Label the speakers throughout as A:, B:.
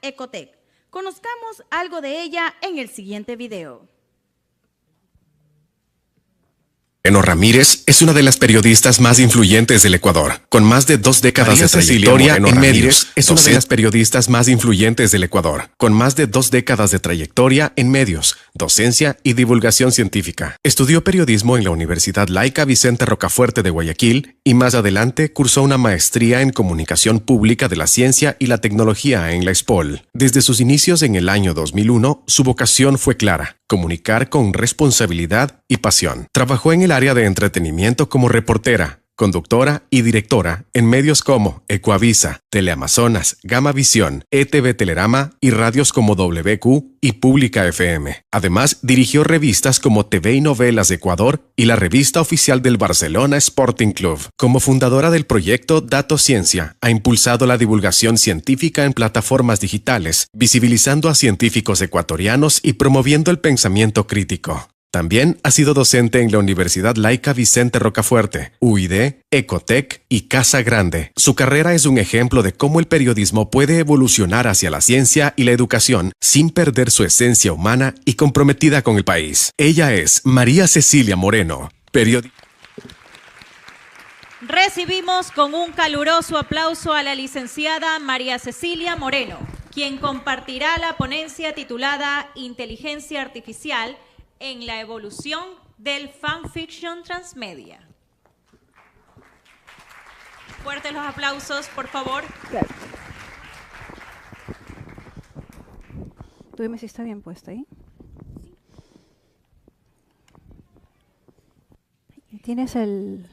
A: Ecotec. Conozcamos algo de ella en el siguiente video.
B: Moreno Ramírez es una de las periodistas más influyentes del Ecuador, con más de 2 décadas de trayectoria en medios. Es una de las periodistas más influyentes del Ecuador, con más de 2 décadas de trayectoria en medios, docencia y divulgación científica. Estudió periodismo en la Universidad Laica Vicente Rocafuerte de Guayaquil y más adelante cursó una maestría en comunicación pública de la ciencia y la tecnología en la ESPOL. Desde sus inicios en el año 2001, su vocación fue clara: comunicar con responsabilidad y pasión. Trabajó en el área de entretenimiento como reportera, conductora y directora en medios como Ecuavisa, Teleamazonas, Gama Visión, ETV Telerama y radios como WQ y Pública FM. Además, dirigió revistas como TV y Novelas de Ecuador y la revista oficial del Barcelona Sporting Club. Como fundadora del proyecto Datociencia, ha impulsado la divulgación científica en plataformas digitales, visibilizando a científicos ecuatorianos y promoviendo el pensamiento crítico. También ha sido docente en la Universidad Laica Vicente Rocafuerte, UID, Ecotec y Casa Grande. Su carrera es un ejemplo de cómo el periodismo puede evolucionar hacia la ciencia y la educación sin perder su esencia humana y comprometida con el país. Ella es María Cecilia Moreno, periodista.
C: Recibimos con un caluroso aplauso a la licenciada María Cecilia Moreno, quien compartirá la ponencia titulada Inteligencia Artificial en la evolución del fanfiction transmedia. Fuertes los aplausos, por favor.
D: Claro. Tú dime si está bien puesta ahí. Tienes el...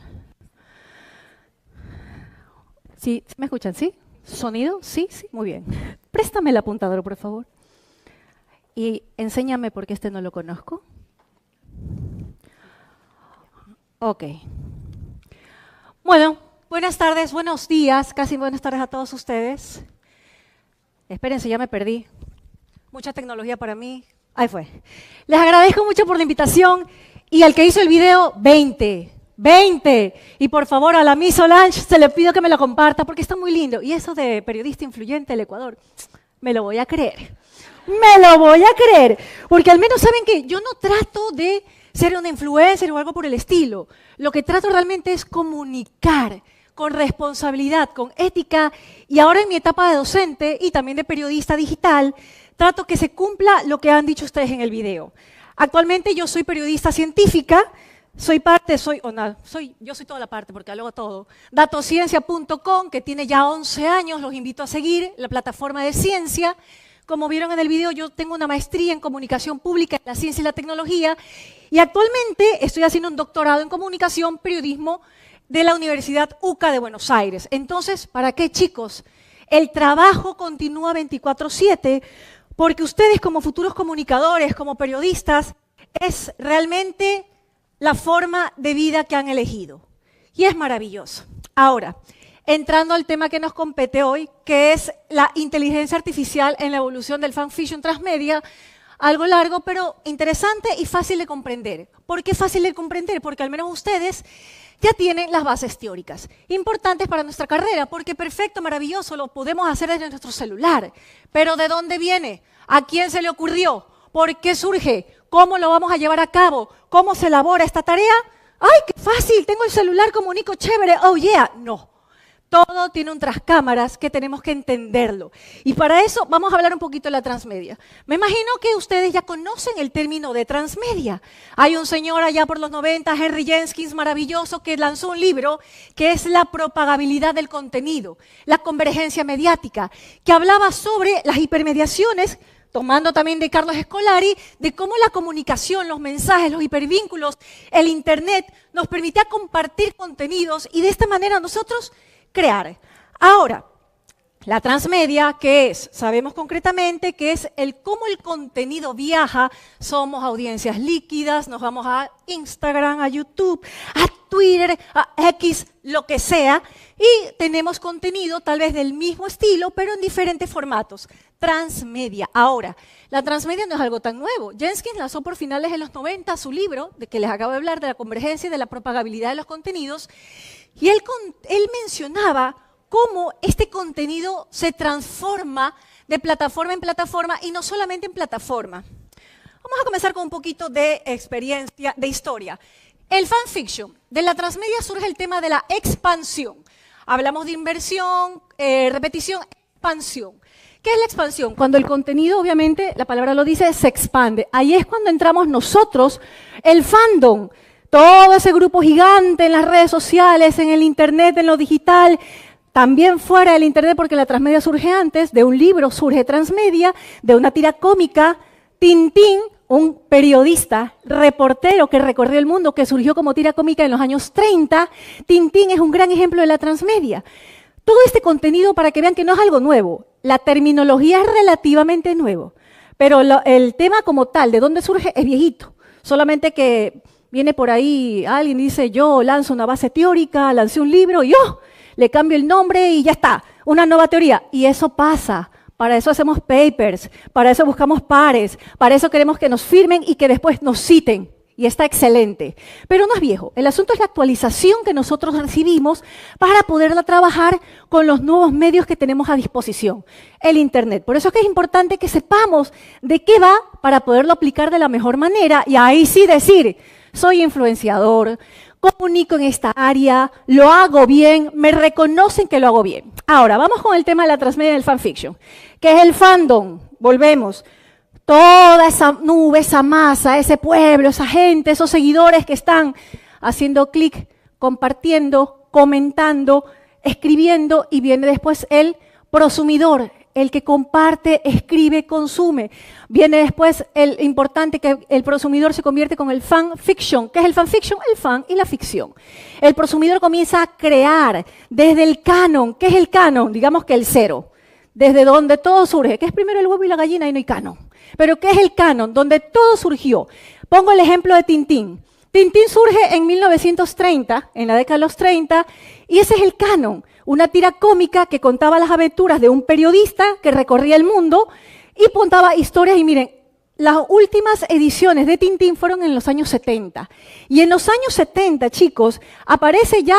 D: ¿Sí? ¿Me escuchan? ¿Sí? ¿Sonido? Sí, sí, muy bien. Préstame el apuntador, por favor. Y enséñame porque este no lo conozco. Ok. Bueno, buenas tardes, buenos días, casi buenas tardes a todos ustedes. Espérense, ya me perdí. Mucha tecnología para mí. Ahí fue. Les agradezco mucho por la invitación y al que hizo el video, 20. Y por favor a la Miss Solange se le pido que me lo comparta porque está muy lindo. Y eso de periodista influyente del Ecuador, me lo voy a creer. Me lo voy a creer, porque al menos saben que yo no trato de ser una influencer o algo por el estilo. Lo que trato realmente es comunicar con responsabilidad, con ética, y ahora en mi etapa de docente y también de periodista digital, trato que se cumpla lo que han dicho ustedes en el video. Actualmente yo soy periodista científica, yo soy toda la parte porque hago todo. Datociencia.com, que tiene ya 11 años, los invito a seguir, la plataforma de ciencia. Como vieron en el video, yo tengo una maestría en comunicación pública, en la ciencia y la tecnología, y actualmente estoy haciendo un doctorado en comunicación, periodismo de la Universidad UCA de Buenos Aires. Entonces, ¿para qué, chicos? El trabajo continúa 24/7, porque ustedes como futuros comunicadores, como periodistas, es realmente la forma de vida que han elegido. Y es maravilloso. Ahora, entrando al tema que nos compete hoy, que es la inteligencia artificial en la evolución del fanfiction transmedia, algo largo, pero interesante y fácil de comprender. ¿Por qué fácil de comprender? Porque al menos ustedes ya tienen las bases teóricas, importantes para nuestra carrera, porque perfecto, maravilloso, lo podemos hacer desde nuestro celular. Pero ¿de dónde viene? ¿A quién se le ocurrió? ¿Por qué surge? ¿Cómo lo vamos a llevar a cabo? ¿Cómo se elabora esta tarea? ¡Ay, qué fácil! Tengo el celular, comunico, chévere, oh yeah. No. Todo tiene un tras cámaras que tenemos que entenderlo. Y para eso vamos a hablar un poquito de la transmedia. Me imagino que ustedes ya conocen el término de transmedia. Hay un señor allá por los 90, Henry Jenkins, maravilloso, que lanzó un libro que es La propagabilidad del contenido, la convergencia mediática, que hablaba sobre las hipermediaciones, tomando también de Carlos Scolari, de cómo la comunicación, los mensajes, los hipervínculos, el Internet, nos permitía compartir contenidos y de esta manera nosotros crear. Ahora, la transmedia, ¿qué es? Sabemos concretamente que es cómo el contenido viaja. Somos audiencias líquidas, nos vamos a Instagram, a YouTube, a Twitter, a X, lo que sea, y tenemos contenido tal vez del mismo estilo, pero en diferentes formatos. Transmedia. Ahora, la transmedia no es algo tan nuevo. Jenkins lanzó por finales de los 90 su libro, de que les acabo de hablar, de la convergencia y de la propagabilidad de los contenidos, y él mencionaba cómo este contenido se transforma de plataforma en plataforma y no solamente en plataforma. Vamos a comenzar con un poquito de experiencia, de historia. El fanfiction, de la transmedia surge el tema de la expansión. Hablamos de inversión, repetición, expansión. ¿Qué es la expansión? Cuando el contenido, obviamente, la palabra lo dice, se expande. Ahí es cuando entramos nosotros, el fandom, todo ese grupo gigante en las redes sociales, en el internet, en lo digital, también fuera del internet, porque la transmedia surge antes, de un libro surge transmedia, de una tira cómica, Tintín, un periodista, reportero que recorrió el mundo, que surgió como tira cómica en los años 30, Tintín es un gran ejemplo de la transmedia. Todo este contenido, para que vean que no es algo nuevo, la terminología es relativamente nuevo, pero el tema como tal, de dónde surge, es viejito. Solamente que viene por ahí alguien y dice, yo lanzo una base teórica, lancé un libro, y yo le cambio el nombre y ya está, una nueva teoría. Y eso pasa. Para eso hacemos papers, para eso buscamos pares, para eso queremos que nos firmen y que después nos citen. Y está excelente. Pero no es viejo. El asunto es la actualización que nosotros recibimos para poderla trabajar con los nuevos medios que tenemos a disposición. El Internet. Por eso es que es importante que sepamos de qué va para poderlo aplicar de la mejor manera y ahí sí decir, soy influenciador, comunico en esta área, lo hago bien, me reconocen que lo hago bien. Ahora, vamos con el tema de la transmedia del fanfiction, que es el fandom. Volvemos. Toda esa nube, esa masa, ese pueblo, esa gente, esos seguidores que están haciendo clic, compartiendo, comentando, escribiendo, y viene después el prosumidor, el que comparte, escribe, consume. Viene después el importante, que el prosumidor se convierte con el fanfiction. ¿Qué es el fanfiction? El fan y la ficción. El prosumidor comienza a crear desde el canon. ¿Qué es el canon? Digamos que el cero. Desde donde todo surge. ¿Qué es primero el huevo y la gallina? Y no hay canon. Pero ¿qué es el canon? Donde todo surgió. Pongo el ejemplo de Tintín. Tintín surge en 1930, en la década de los 30, y ese es el canon. Una tira cómica que contaba las aventuras de un periodista que recorría el mundo y contaba historias. Y miren, las últimas ediciones de Tintín fueron en los años 70. Y en los años 70, chicos, aparece ya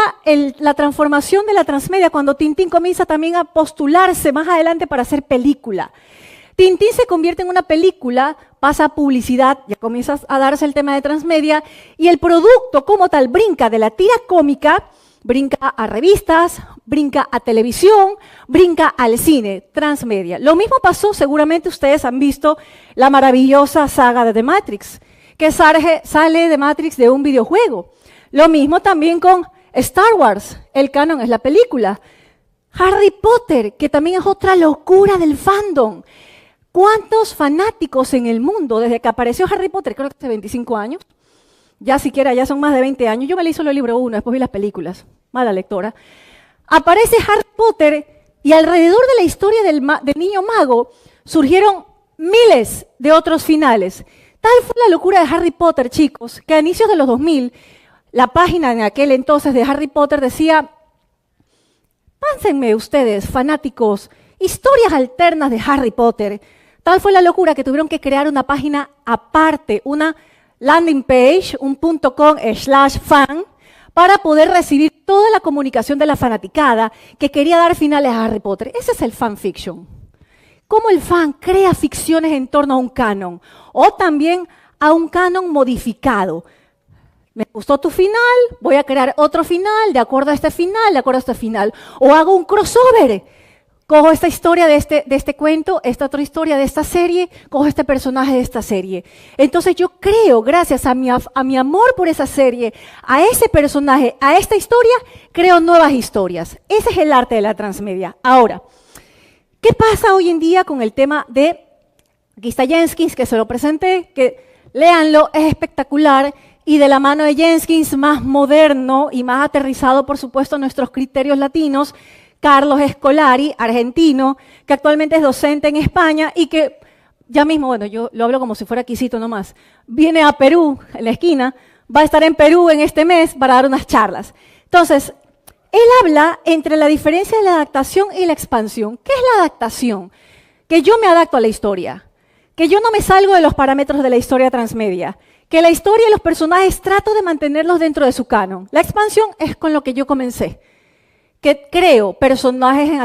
D: la transformación de la transmedia cuando Tintín comienza también a postularse más adelante para hacer película. Tintín se convierte en una película, pasa a publicidad, ya comienza a darse el tema de transmedia, y el producto como tal brinca de la tira cómica, brinca a revistas, brinca a televisión, brinca al cine, transmedia. Lo mismo pasó, seguramente ustedes han visto la maravillosa saga de The Matrix, que sale de Matrix de un videojuego. Lo mismo también con Star Wars, el canon es la película. Harry Potter, que también es otra locura del fandom. ¿Cuántos fanáticos en el mundo, desde que apareció Harry Potter, creo que hace 25 años, ya siquiera ya son más de 20 años, yo me leí solo el libro 1, después vi las películas, mala lectora, aparece Harry Potter y alrededor de la historia del niño mago surgieron miles de otros finales. Tal fue la locura de Harry Potter, chicos, que a inicios de los 2000, la página en aquel entonces de Harry Potter decía, pánsenme ustedes, fanáticos, historias alternas de Harry Potter. Tal fue la locura que tuvieron que crear una página aparte, una landing page, un .com/fan, para poder recibir toda la comunicación de la fanaticada que quería dar finales a Harry Potter. Ese es el fanfiction. Cómo el fan crea ficciones en torno a un canon, o también a un canon modificado. Me gustó tu final, voy a crear otro final, de acuerdo a este final, de acuerdo a este final. O hago un crossover. Cojo esta historia de este cuento, esta otra historia de esta serie, cojo este personaje de esta serie. Entonces yo creo, gracias a mi amor por esa serie, a ese personaje, a esta historia, creo nuevas historias. Ese es el arte de la transmedia. Ahora, ¿qué pasa hoy en día con el tema de, aquí está Jenkins, que se lo presenté, que léanlo, es espectacular, y de la mano de Jenkins, más moderno y más aterrizado, por supuesto, a nuestros criterios latinos, Carlos Escolari, argentino, que actualmente es docente en España y que ya mismo, bueno, yo lo hablo como si fuera Quisito nomás, viene a Perú, en la esquina, va a estar en Perú en este mes para dar unas charlas. Entonces, él habla entre la diferencia de la adaptación y la expansión. ¿Qué es la adaptación? Que yo me adapto a la historia, que yo no me salgo de los parámetros de la historia transmedia, que la historia y los personajes trato de mantenerlos dentro de su canon. La expansión es con lo que yo comencé, que creo personajes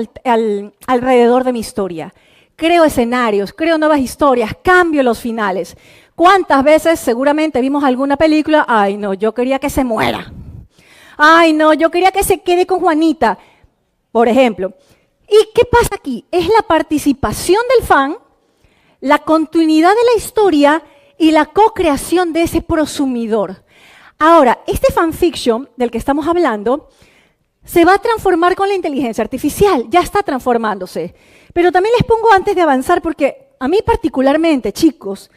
D: alrededor de mi historia, creo escenarios, creo nuevas historias, cambio los finales. ¿Cuántas veces seguramente vimos alguna película? Ay, no, yo quería que se muera. Ay, no, yo quería que se quede con Juanita, por ejemplo. ¿Y qué pasa aquí? Es la participación del fan, la continuidad de la historia y la co-creación de ese prosumidor. Ahora, este fanfiction del que estamos hablando se va a transformar con la inteligencia artificial, ya está transformándose. Pero también les pongo antes de avanzar, porque a mí particularmente, chicos,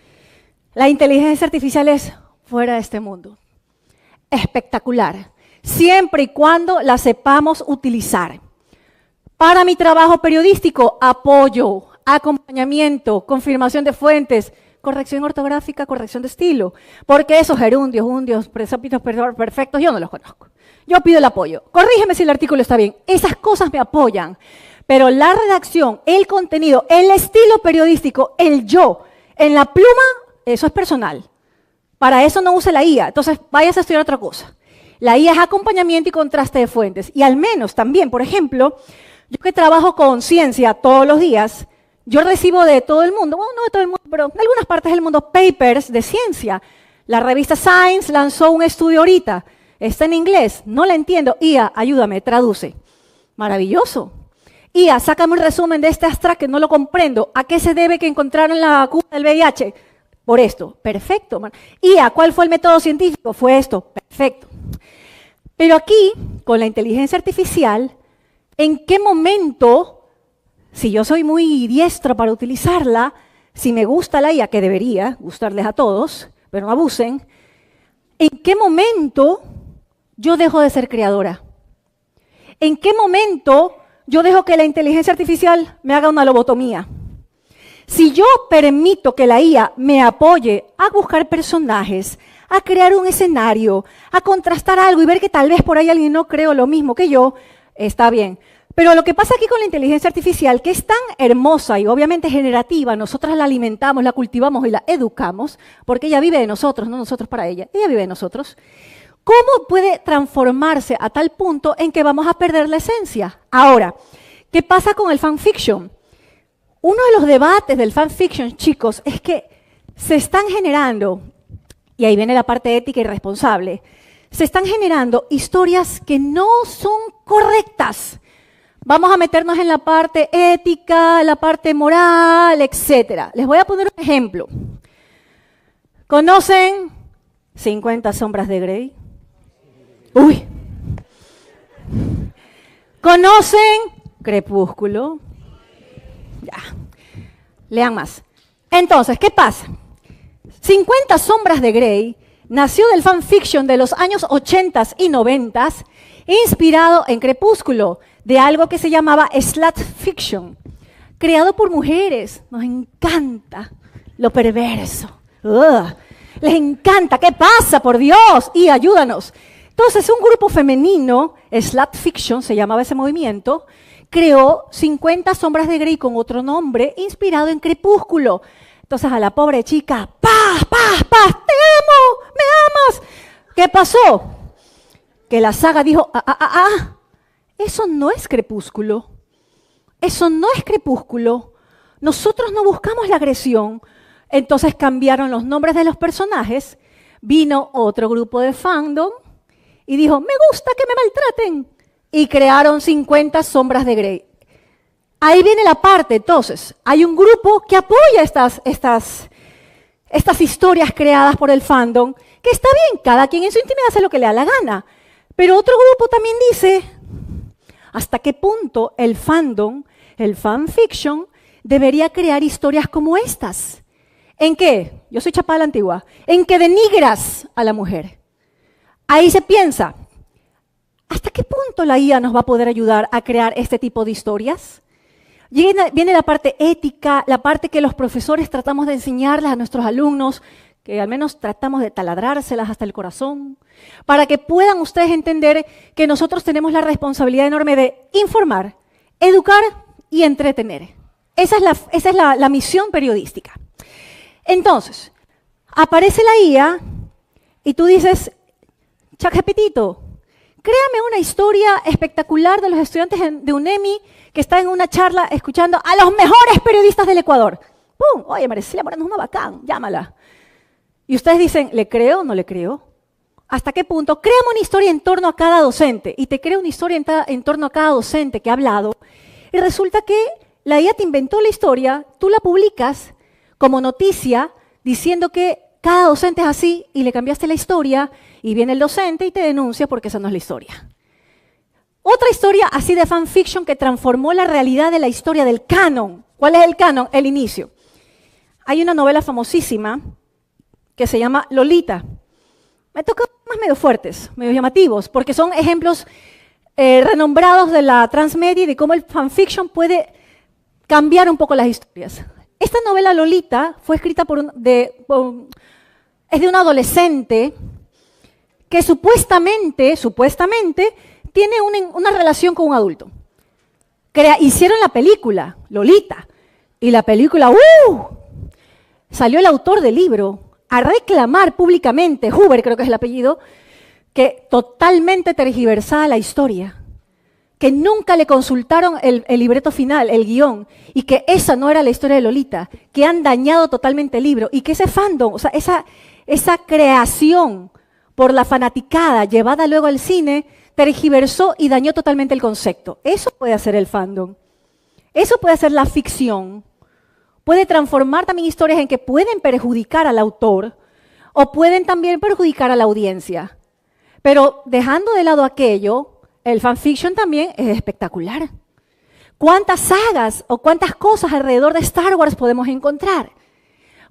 D: la inteligencia artificial es fuera de este mundo. Espectacular, siempre y cuando la sepamos utilizar. Para mi trabajo periodístico, apoyo, acompañamiento, confirmación de fuentes, corrección ortográfica, corrección de estilo, porque esos gerundios, undios, presápitos perfectos, yo no los conozco. Yo pido el apoyo. Corrígeme si el artículo está bien. Esas cosas me apoyan. Pero la redacción, el contenido, el estilo periodístico, el yo, en la pluma, eso es personal. Para eso no use la IA. Entonces, vayas a estudiar otra cosa. La IA es acompañamiento y contraste de fuentes. Y al menos también, por ejemplo, yo que trabajo con ciencia todos los días, yo recibo de todo el mundo, bueno, no de todo el mundo, pero en algunas partes del mundo, papers de ciencia. La revista Science lanzó un estudio ahorita. Está en inglés, no la entiendo. IA, ayúdame, traduce. Maravilloso. IA, sácame un resumen de este abstract que no lo comprendo. ¿A qué se debe que encontraron la vacuna del VIH? Por esto. Perfecto. IA, ¿cuál fue el método científico? Fue esto. Perfecto. Pero aquí, con la inteligencia artificial, ¿en qué momento, si yo soy muy diestro para utilizarla, si me gusta la IA, que debería gustarles a todos, pero no abusen, ¿en qué momento yo dejo de ser creadora? ¿En qué momento yo dejo que la inteligencia artificial me haga una lobotomía? Si yo permito que la IA me apoye a buscar personajes, a crear un escenario, a contrastar algo y ver que tal vez por ahí alguien no creo lo mismo que yo, está bien. Pero lo que pasa aquí con la inteligencia artificial, que es tan hermosa y obviamente generativa, nosotras la alimentamos, la cultivamos y la educamos, porque ella vive de nosotros, no nosotros para ella, ella vive de nosotros. ¿Cómo puede transformarse a tal punto en que vamos a perder la esencia? Ahora, ¿qué pasa con el fanfiction? Uno de los debates del fanfiction, chicos, es que se están generando, y ahí viene la parte ética y responsable, se están generando historias que no son correctas. Vamos a meternos en la parte ética, la parte moral, etc. Les voy a poner un ejemplo. ¿Conocen 50 sombras de Grey? Uy. ¿Conocen Crepúsculo? Ya. Lean más. Entonces, ¿qué pasa? 50 sombras de Grey nació del fanfiction de los años 80 y 90, inspirado en Crepúsculo, de algo que se llamaba slut fiction, creado por mujeres. Nos encanta lo perverso. Les encanta. ¿Qué pasa? Por Dios. Y ayúdanos. Entonces, un grupo femenino, slut fiction, se llamaba ese movimiento, creó 50 sombras de Grey con otro nombre, inspirado en Crepúsculo. Entonces, a la pobre chica, ¡paz, paz, paz! ¡Te amo! ¡Me amas! ¿Qué pasó? Que la saga dijo, eso no es Crepúsculo. Eso no es Crepúsculo. Nosotros no buscamos la agresión. Entonces cambiaron los nombres de los personajes. Vino otro grupo de fandom y dijo, me gusta que me maltraten. Y crearon 50 sombras de Grey. Ahí viene la parte, entonces, hay un grupo que apoya estas historias creadas por el fandom, que está bien, cada quien en su intimidad hace lo que le da la gana. Pero otro grupo también dice, ¿hasta qué punto el fandom, el fanfiction, debería crear historias como estas? ¿En qué? Yo soy chapada a la antigua. En que denigras a la mujer. Ahí se piensa, ¿hasta qué punto la IA nos va a poder ayudar a crear este tipo de historias? Viene la parte ética, la parte que los profesores tratamos de enseñarles a nuestros alumnos, que al menos tratamos de taladrárselas hasta el corazón, para que puedan ustedes entender que nosotros tenemos la responsabilidad enorme de informar, educar y entretener. Esa es la misión periodística. Entonces, aparece la IA y tú dices, ChatGPT, créame una historia espectacular de los estudiantes de UNEMI que están en una charla escuchando a los mejores periodistas del Ecuador. ¡Pum! Oye, María Cecilia Moreno es una bacán, llámala. Y ustedes dicen, ¿le creo o no le creo? ¿Hasta qué punto? Créame una historia en torno a cada docente. Y te creo una historia en torno a cada docente que ha hablado. Y resulta que la IA te inventó la historia, tú la publicas como noticia diciendo que cada docente es así y le cambiaste la historia y viene el docente y te denuncia porque esa no es la historia. Otra historia así de fanfiction que transformó la realidad de la historia del canon. ¿Cuál es el canon? El inicio. Hay una novela famosísima que se llama Lolita. Me toca más medio fuertes, medio llamativos, porque son ejemplos renombrados de la transmedia y de cómo el fanfiction puede cambiar un poco las historias. Esta novela Lolita fue escrita es de un adolescente que supuestamente tiene una relación con un adulto. Hicieron la película, Lolita, y la película, salió el autor del libro a reclamar públicamente, Huber creo que es el apellido, que totalmente tergiversada la historia, que nunca le consultaron el libreto final, el guión, y que esa no era la historia de Lolita, que han dañado totalmente el libro, y que ese fandom, o sea, esa creación por la fanaticada llevada luego al cine, tergiversó y dañó totalmente el concepto. Eso puede hacer el fandom. Eso puede hacer la ficción. Puede transformar también historias en que pueden perjudicar al autor o pueden también perjudicar a la audiencia. Pero dejando de lado aquello, el fanfiction también es espectacular. ¿Cuántas sagas o cuántas cosas alrededor de Star Wars podemos encontrar?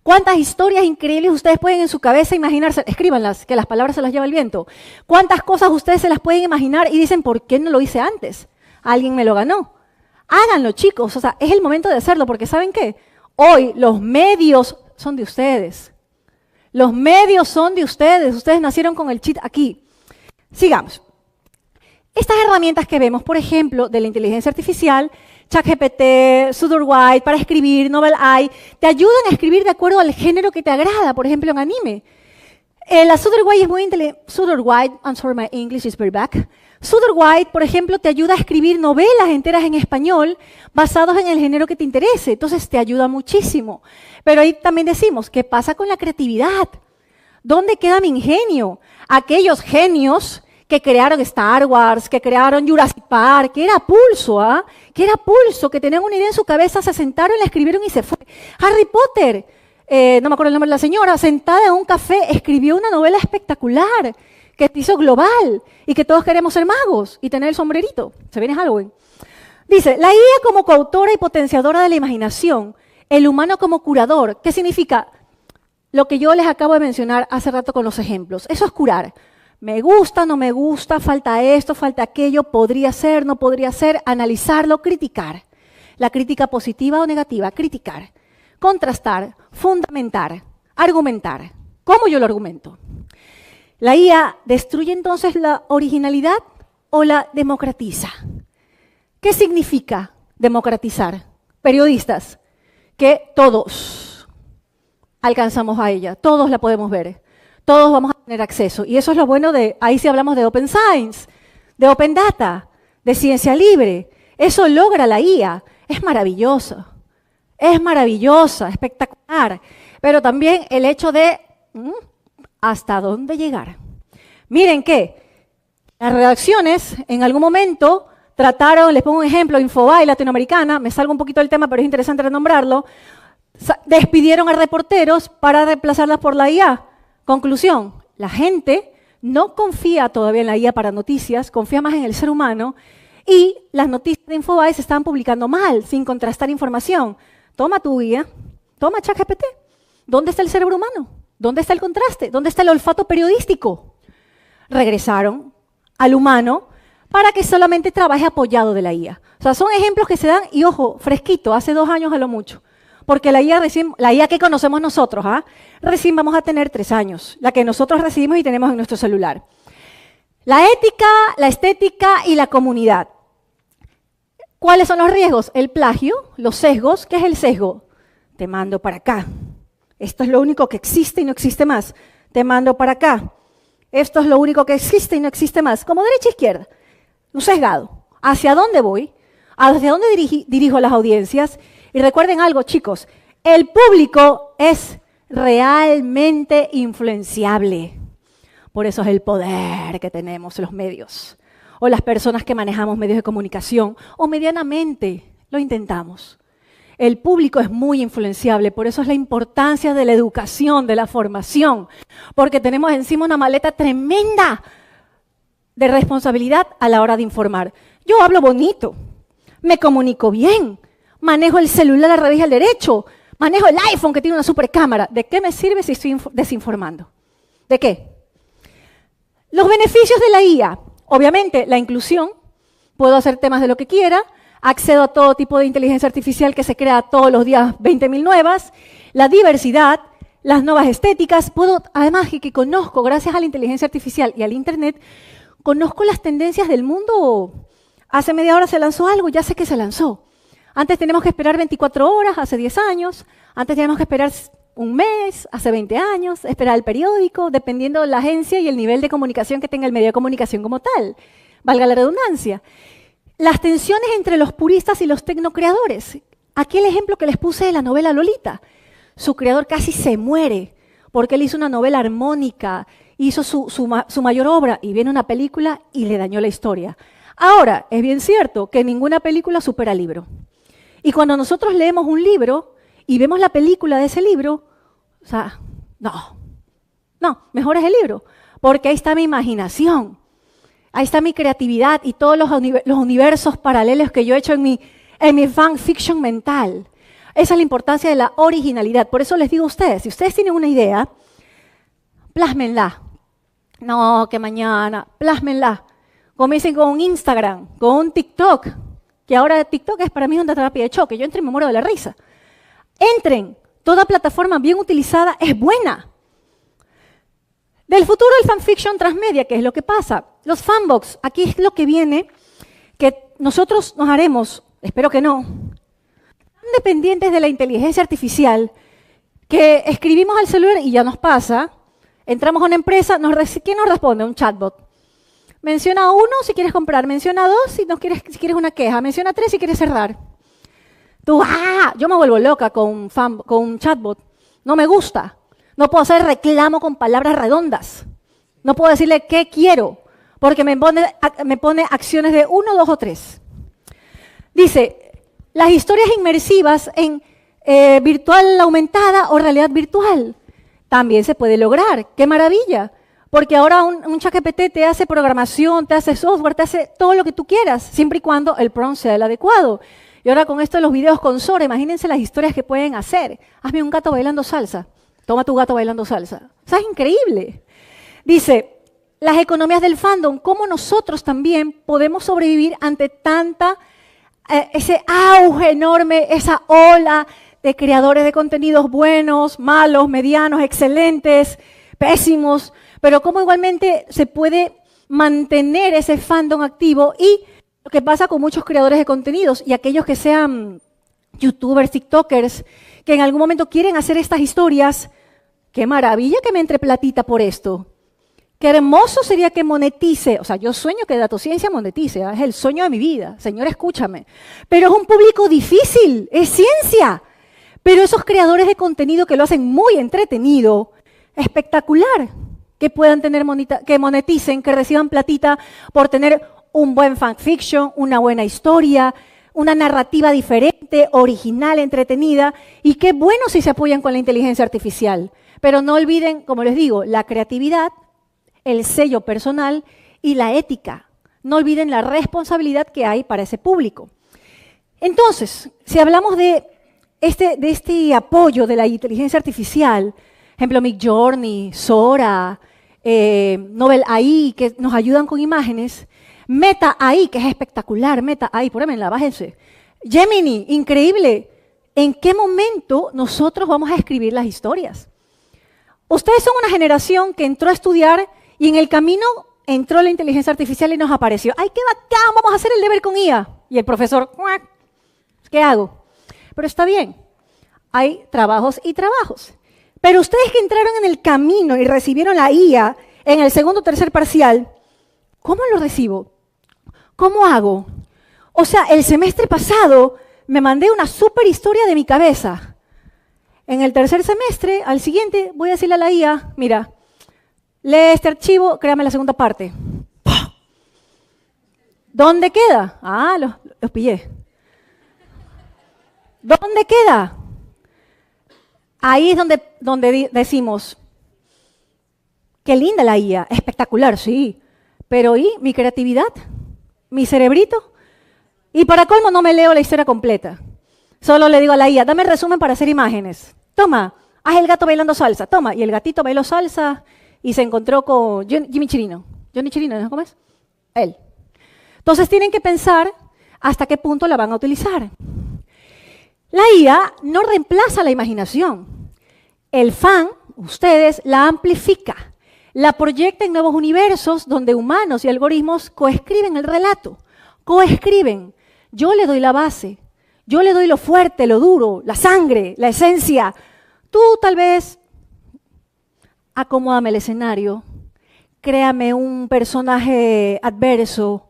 D: ¿Cuántas historias increíbles ustedes pueden en su cabeza imaginarse? Escríbanlas, que las palabras se las lleva el viento. ¿Cuántas cosas ustedes se las pueden imaginar y dicen, ¿por qué no lo hice antes? Alguien me lo ganó. Háganlo, chicos. O sea, es el momento de hacerlo, porque ¿saben qué? Hoy los medios son de ustedes. Los medios son de ustedes. Ustedes nacieron con el chip aquí. Sigamos. Estas herramientas que vemos, por ejemplo, de la inteligencia artificial, ChatGPT, Sudurwide, para escribir, Novel-AI, te ayudan a escribir de acuerdo al género que te agrada, por ejemplo, en anime. La Sudurwide es muy inteligente. Sudurwide, I'm sorry, my English is very bad. Sudurwide, por ejemplo, te ayuda a escribir novelas enteras en español basados en el género que te interese. Entonces, te ayuda muchísimo. Pero ahí también decimos, ¿qué pasa con la creatividad? ¿Dónde queda mi ingenio? Aquellos genios que crearon Star Wars, que crearon Jurassic Park, que era pulso, que tenían una idea en su cabeza, se sentaron, la escribieron y se fue. Harry Potter, no me acuerdo el nombre de la señora, sentada en un café, escribió una novela espectacular, que se hizo global, y que todos queremos ser magos y tener el sombrerito. Se viene Halloween. Dice, la IA como coautora y potenciadora de la imaginación, el humano como curador. ¿Qué significa? Lo que yo les acabo de mencionar hace rato con los ejemplos. Eso es curar. Me gusta, no me gusta, falta esto, falta aquello, podría ser, no podría ser, analizarlo, criticar. La crítica positiva o negativa, criticar, contrastar, fundamentar, argumentar. ¿Cómo yo lo argumento? ¿La IA destruye entonces la originalidad o la democratiza? ¿Qué significa democratizar? Periodistas, que todos alcanzamos a ella, todos la podemos ver. Todos vamos a tener acceso. Y eso es lo bueno ahí sí hablamos de Open Science, de Open Data, de ciencia libre. Eso logra la IA. Es maravilloso. Es maravillosa, espectacular. Pero también el hecho de hasta dónde llegar. Miren que las redacciones en algún momento trataron, les pongo un ejemplo, Infobae latinoamericana, me salgo un poquito del tema, pero es interesante renombrarlo, despidieron a reporteros para reemplazarlas por la IA. Conclusión, la gente no confía todavía en la IA para noticias, confía más en el ser humano y las noticias de Infobae se están publicando mal, sin contrastar información. Toma tu guía, toma ChatGPT. ¿Dónde está el cerebro humano? ¿Dónde está el contraste? ¿Dónde está el olfato periodístico? Regresaron al humano para que solamente trabaje apoyado de la IA. O sea, son ejemplos que se dan, y ojo, fresquito, hace 2 años a lo mucho. Porque la IA que conocemos nosotros, recién vamos a tener 3 años, la que nosotros recibimos y tenemos en nuestro celular. La ética, la estética y la comunidad. ¿Cuáles son los riesgos? El plagio, los sesgos. ¿Qué es el sesgo? Te mando para acá. Esto es lo único que existe y no existe más. Te mando para acá. Esto es lo único que existe y no existe más. Como derecha e izquierda, un sesgado. ¿Hacia dónde voy? ¿Hacia dónde dirijo las audiencias? Y recuerden algo, chicos, el público es realmente influenciable. Por eso es el poder que tenemos los medios, o las personas que manejamos medios de comunicación, o medianamente lo intentamos. El público es muy influenciable, por eso es la importancia de la educación, de la formación, porque tenemos encima una maleta tremenda de responsabilidad a la hora de informar. Yo hablo bonito, me comunico bien, manejo el celular al revés y al derecho, manejo el iPhone que tiene una super cámara. ¿De qué me sirve si estoy desinformando? ¿De qué? Los beneficios de la IA, obviamente la inclusión, puedo hacer temas de lo que quiera, accedo a todo tipo de inteligencia artificial que se crea todos los días 20.000 nuevas, la diversidad, las nuevas estéticas, puedo, además que conozco, gracias a la inteligencia artificial y al Internet, conozco las tendencias del mundo. Hace media hora se lanzó algo, ya sé que se lanzó. Antes teníamos que esperar 24 horas, hace 10 años, antes teníamos que esperar un mes, hace 20 años, esperar el periódico, dependiendo de la agencia y el nivel de comunicación que tenga el medio de comunicación como tal, valga la redundancia. Las tensiones entre los puristas y los tecnocreadores. Aquí el ejemplo que les puse de la novela Lolita. Su creador casi se muere porque él hizo una novela armónica, hizo su mayor obra y viene una película y le dañó la historia. Ahora, es bien cierto que ninguna película supera el libro. Y cuando nosotros leemos un libro y vemos la película de ese libro, o sea, no, mejor es el libro, porque ahí está mi imaginación. Ahí está mi creatividad y todos los universos paralelos que yo he hecho en mi fanfiction mental. Esa es la importancia de la originalidad. Por eso les digo a ustedes, si ustedes tienen una idea, plásmenla. No, que mañana, plásmenla. Comiencen con un Instagram, con un TikTok, que ahora TikTok es para mí una terapia de choque. Yo entro y me muero de la risa. Entren, toda plataforma bien utilizada es buena. Del futuro del fanfiction transmedia, ¿qué es lo que pasa? Los fanbox, aquí es lo que viene, que nosotros nos haremos, espero que no, tan dependientes de la inteligencia artificial, que escribimos al celular y ya nos pasa, entramos a una empresa, ¿quién nos responde? Un chatbot. Menciona 1 si quieres comprar, menciona 2 si quieres una queja, menciona 3 si quieres cerrar. Yo me vuelvo loca con un chatbot, no me gusta. No puedo hacer reclamo con palabras redondas. No puedo decirle qué quiero, porque me pone acciones de 1, 2 o 3. Dice, las historias inmersivas en virtual aumentada o realidad virtual también se puede lograr. ¡Qué maravilla! Porque ahora un ChatGPT te hace programación, te hace software, te hace todo lo que tú quieras, siempre y cuando el prompt sea el adecuado. Y ahora con esto de los videos con Sora, imagínense las historias que pueden hacer. Hazme un gato bailando salsa. Toma tu gato bailando salsa. O sea, es increíble. Dice, las economías del fandom, cómo nosotros también podemos sobrevivir ante ese auge enorme, esa ola de creadores de contenidos buenos, malos, medianos, excelentes, pésimos, pero cómo igualmente se puede mantener ese fandom activo y lo que pasa con muchos creadores de contenidos y aquellos que sean youtubers, tiktokers, que en algún momento quieren hacer estas historias. ¡Qué maravilla que me entre platita por esto! ¡Qué hermoso sería que monetice! O sea, yo sueño que Datociencia monetice, ¿eh? Es el sueño de mi vida. Señor, escúchame. Pero es un público difícil, es ciencia. Pero esos creadores de contenido que lo hacen muy entretenido, espectacular, que puedan tener que moneticen, que reciban platita por tener un buen fanfiction, una buena historia, una narrativa diferente, original, entretenida, y qué bueno si se apoyan con la inteligencia artificial. Pero no olviden, como les digo, la creatividad, el sello personal y la ética. No olviden la responsabilidad que hay para ese público. Entonces, si hablamos de este apoyo de la inteligencia artificial, ejemplo, Midjourney, Sora, Novel AI, que nos ayudan con imágenes, Meta AI, que es espectacular, Meta AI, la bájense. Gemini, increíble. ¿En qué momento nosotros vamos a escribir las historias? Ustedes son una generación que entró a estudiar y en el camino entró la inteligencia artificial y nos apareció. ¡Ay, qué bacán! Vamos a hacer el deber con IA. Y el profesor, ¿qué hago? Pero está bien, hay trabajos y trabajos. Pero ustedes que entraron en el camino y recibieron la IA, en el segundo o tercer parcial, ¿cómo lo recibo? ¿Cómo hago? O sea, el semestre pasado me mandé una super historia de mi cabeza. En el tercer semestre, al siguiente, voy a decirle a la IA, mira, lee este archivo, créame la segunda parte. ¿Dónde queda? Ah, los pillé. ¿Dónde queda? Ahí es donde decimos, qué linda la IA, espectacular, sí, pero ¿y mi creatividad? ¿Mi cerebrito? Y para colmo no me leo la historia completa. Solo le digo a la IA, dame el resumen para hacer imágenes. Toma, haz el gato bailando salsa. Toma, y el gatito bailó salsa y se encontró con Jimmy Chirino. Johnny Chirino, ¿no? ¿Cómo es? Él. Entonces tienen que pensar hasta qué punto la van a utilizar. La IA no reemplaza la imaginación. El fan, ustedes, la amplifica. La proyecta en nuevos universos donde humanos y algoritmos coescriben el relato. Coescriben. Yo le doy la base. Yo le doy lo fuerte, lo duro, la sangre, la esencia. Tú tal vez acomódame el escenario, créame un personaje adverso,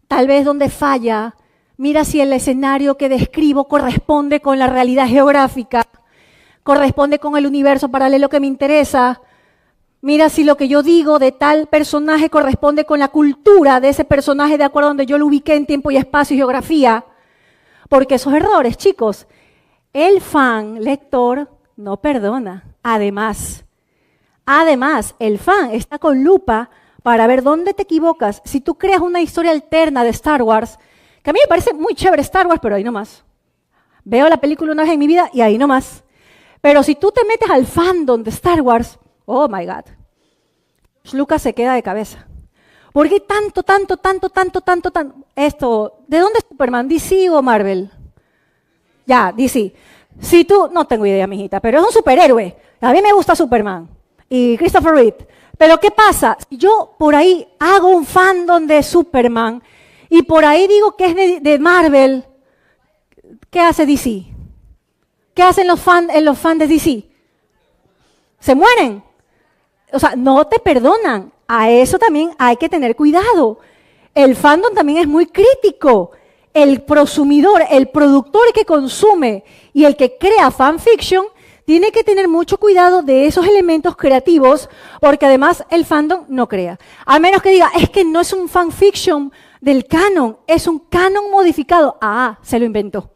D: tal vez donde falla, mira si el escenario que describo corresponde con la realidad geográfica, corresponde con el universo paralelo que me interesa, mira si lo que yo digo de tal personaje corresponde con la cultura de ese personaje de acuerdo a donde yo lo ubiqué en tiempo y espacio y geografía. Porque esos errores, chicos, el fan lector no perdona. Además, el fan está con lupa para ver dónde te equivocas. Si tú creas una historia alterna de Star Wars, que a mí me parece muy chévere Star Wars, pero ahí nomás. Veo la película una vez en mi vida y ahí nomás. Pero si tú te metes al fandom de Star Wars, oh my God, Lucas se queda de cabeza. ¿Por qué tanto? Esto, ¿de dónde es Superman? ¿DC o Marvel? Ya, DC. Si tú, no tengo idea, mijita, pero es un superhéroe. A mí me gusta Superman y Christopher Reeve. Pero ¿qué pasa? Si yo por ahí hago un fandom de Superman y por ahí digo que es de Marvel, ¿qué hace DC? ¿Qué hacen los fans de DC? Se mueren. O sea, no te perdonan. A eso también hay que tener cuidado. El fandom también es muy crítico. El prosumidor, el productor que consume y el que crea fanfiction tiene que tener mucho cuidado de esos elementos creativos porque además el fandom no crea. A menos que diga, es que no es un fanfiction del canon, es un canon modificado. Ah, se lo inventó.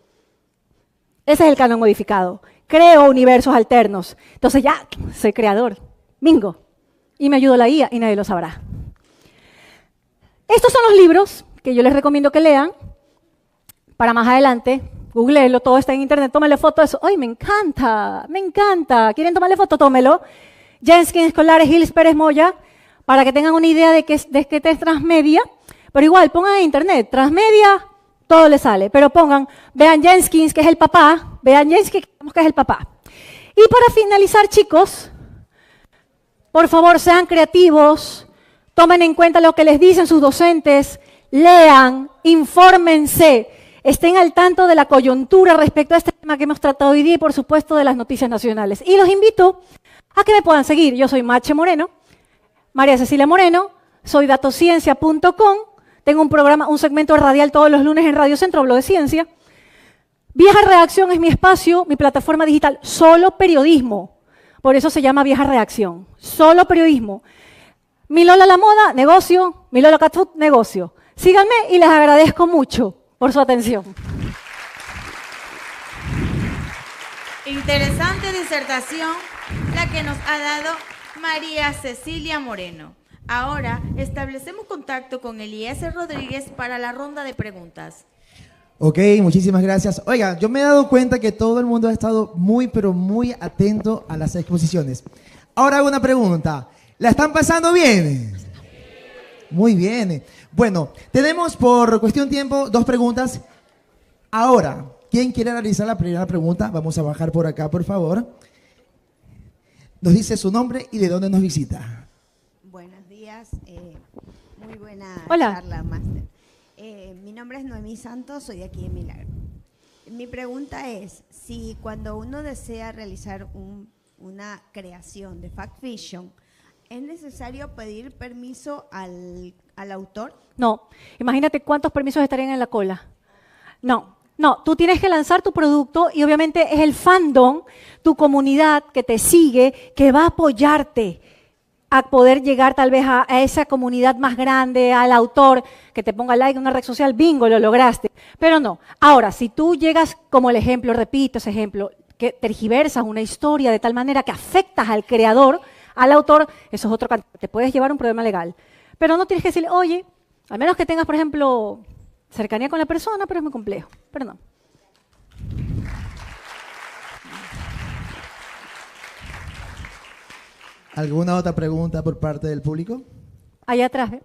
D: Ese es el canon modificado. Creo universos alternos. Entonces ya, soy creador. Bingo. Y me ayudó la IA y nadie lo sabrá. Estos son los libros que yo les recomiendo que lean para más adelante. Googleenlo, todo está en internet, tómale foto de eso. ¡Ay, me encanta! ¡Me encanta! ¿Quieren tomarle foto? Tómelo. Jenkins, Escolares, Hills, Pérez Moya, para que tengan una idea de que es transmedia. Pero igual, pongan en internet, transmedia, todo le sale. Pero pongan, vean Jenkins, que es el papá, vean Jenkins, que es el papá. Y para finalizar, chicos, por favor, sean creativos, tomen en cuenta lo que les dicen sus docentes, lean, infórmense, estén al tanto de la coyuntura respecto a este tema que hemos tratado hoy día y, por supuesto, de las noticias nacionales. Y los invito a que me puedan seguir. Yo soy Mache Moreno, María Cecilia Moreno, soy datociencia.com, tengo un programa, un segmento radial todos los lunes en Radio Centro, hablo de ciencia. Vieja Reacción es mi espacio, mi plataforma digital, solo periodismo. Por eso se llama Vieja Reacción, solo periodismo. Mi Lola la moda, negocio. Mi Lola Cat Food, negocio. Síganme y les agradezco mucho por su atención.
A: Interesante disertación la que nos ha dado María Cecilia Moreno. Ahora establecemos contacto con Eliezer Rodríguez para la ronda de preguntas.
E: Ok, muchísimas gracias. Oiga, yo me he dado cuenta que todo el mundo ha estado muy, pero muy atento a las exposiciones. Ahora hago una pregunta. ¿La están pasando bien? Muy bien. Bueno, tenemos por cuestión de tiempo 2 preguntas. Ahora, ¿quién quiere realizar la primera pregunta? Vamos a bajar por acá, por favor. Nos dice su nombre y de dónde nos visita.
F: Buenos días. Muy buena
D: Hola.
F: charla, máster. Mi nombre es Noemí Santos, soy de aquí de Milagro. Mi pregunta es, si cuando uno desea realizar una creación de fact fiction, ¿Es necesario pedir permiso al autor?
D: No. Imagínate cuántos permisos estarían en la cola. No. No, tú tienes que lanzar tu producto y obviamente es el fandom, tu comunidad que te sigue, que va a apoyarte a poder llegar tal vez a esa comunidad más grande, al autor, que te ponga like en una red social, bingo, lo lograste. Pero no. Ahora, si tú llegas como el ejemplo, repito ese ejemplo, que tergiversas una historia de tal manera que afectas al creador, al autor, eso es otro canto. Te puedes llevar un problema legal. Pero no tienes que decirle, oye, al menos que tengas, por ejemplo, cercanía con la persona, pero es muy complejo. Pero no.
E: ¿Alguna otra pregunta por parte del público?
D: Allá atrás, ¿eh?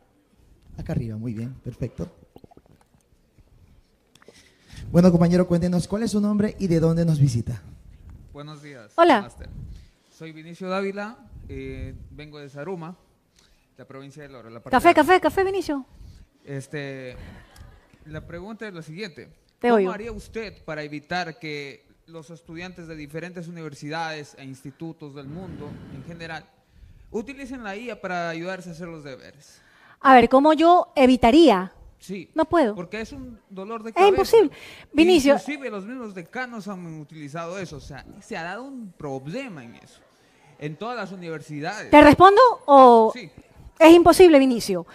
E: Acá arriba, muy bien, perfecto. Bueno, compañero, cuéntenos cuál es su nombre y de dónde nos visita.
G: Buenos días.
D: Hola.
G: Máster. Soy Vinicio Dávila, vengo de Zaruma, la provincia de Loro.
D: Café, Vinicio.
G: La pregunta es la siguiente.
D: Te
G: ¿Cómo
D: oigo.
G: haría usted para evitar que los estudiantes de diferentes universidades e institutos del mundo en general utilicen la IA para ayudarse a hacer los deberes?
D: A ver, ¿cómo yo evitaría?
G: Sí.
D: No puedo.
G: Porque es un dolor de
D: Es
G: cabeza.
D: imposible. Vinicio.
G: Inclusive los mismos decanos han utilizado eso. O sea, se ha dado un problema en eso. En todas las universidades.
D: ¿Te respondo o...?
G: Sí.
D: Es imposible, Vinicio.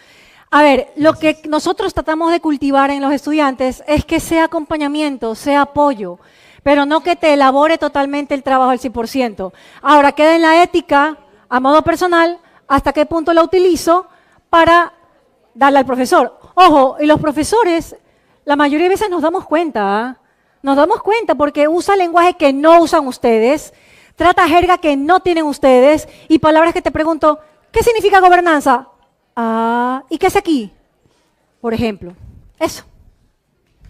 D: A ver, lo que nosotros tratamos de cultivar en los estudiantes es que sea acompañamiento, sea apoyo, pero no que te elabore totalmente el trabajo al 100%. Ahora, queda en la ética, a modo personal, hasta qué punto la utilizo para darle al profesor. Ojo, y los profesores, la mayoría de veces nos damos cuenta, ¿ah? Nos damos cuenta porque usa lenguaje que no usan ustedes, trata jerga que no tienen ustedes y palabras que te pregunto, ¿qué significa gobernanza? Ah, ¿y qué hace aquí? Por ejemplo, eso.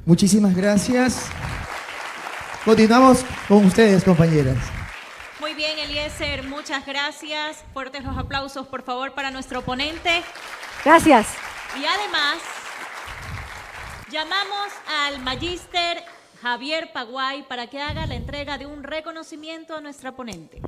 E: Muchísimas gracias. Continuamos con ustedes, compañeras.
C: Muy bien, Eliezer, muchas gracias. Fuertes los aplausos, por favor, para nuestro ponente.
D: Gracias.
C: Y además, llamamos al magíster Javier Paguay para que haga la entrega de un reconocimiento a nuestra ponente.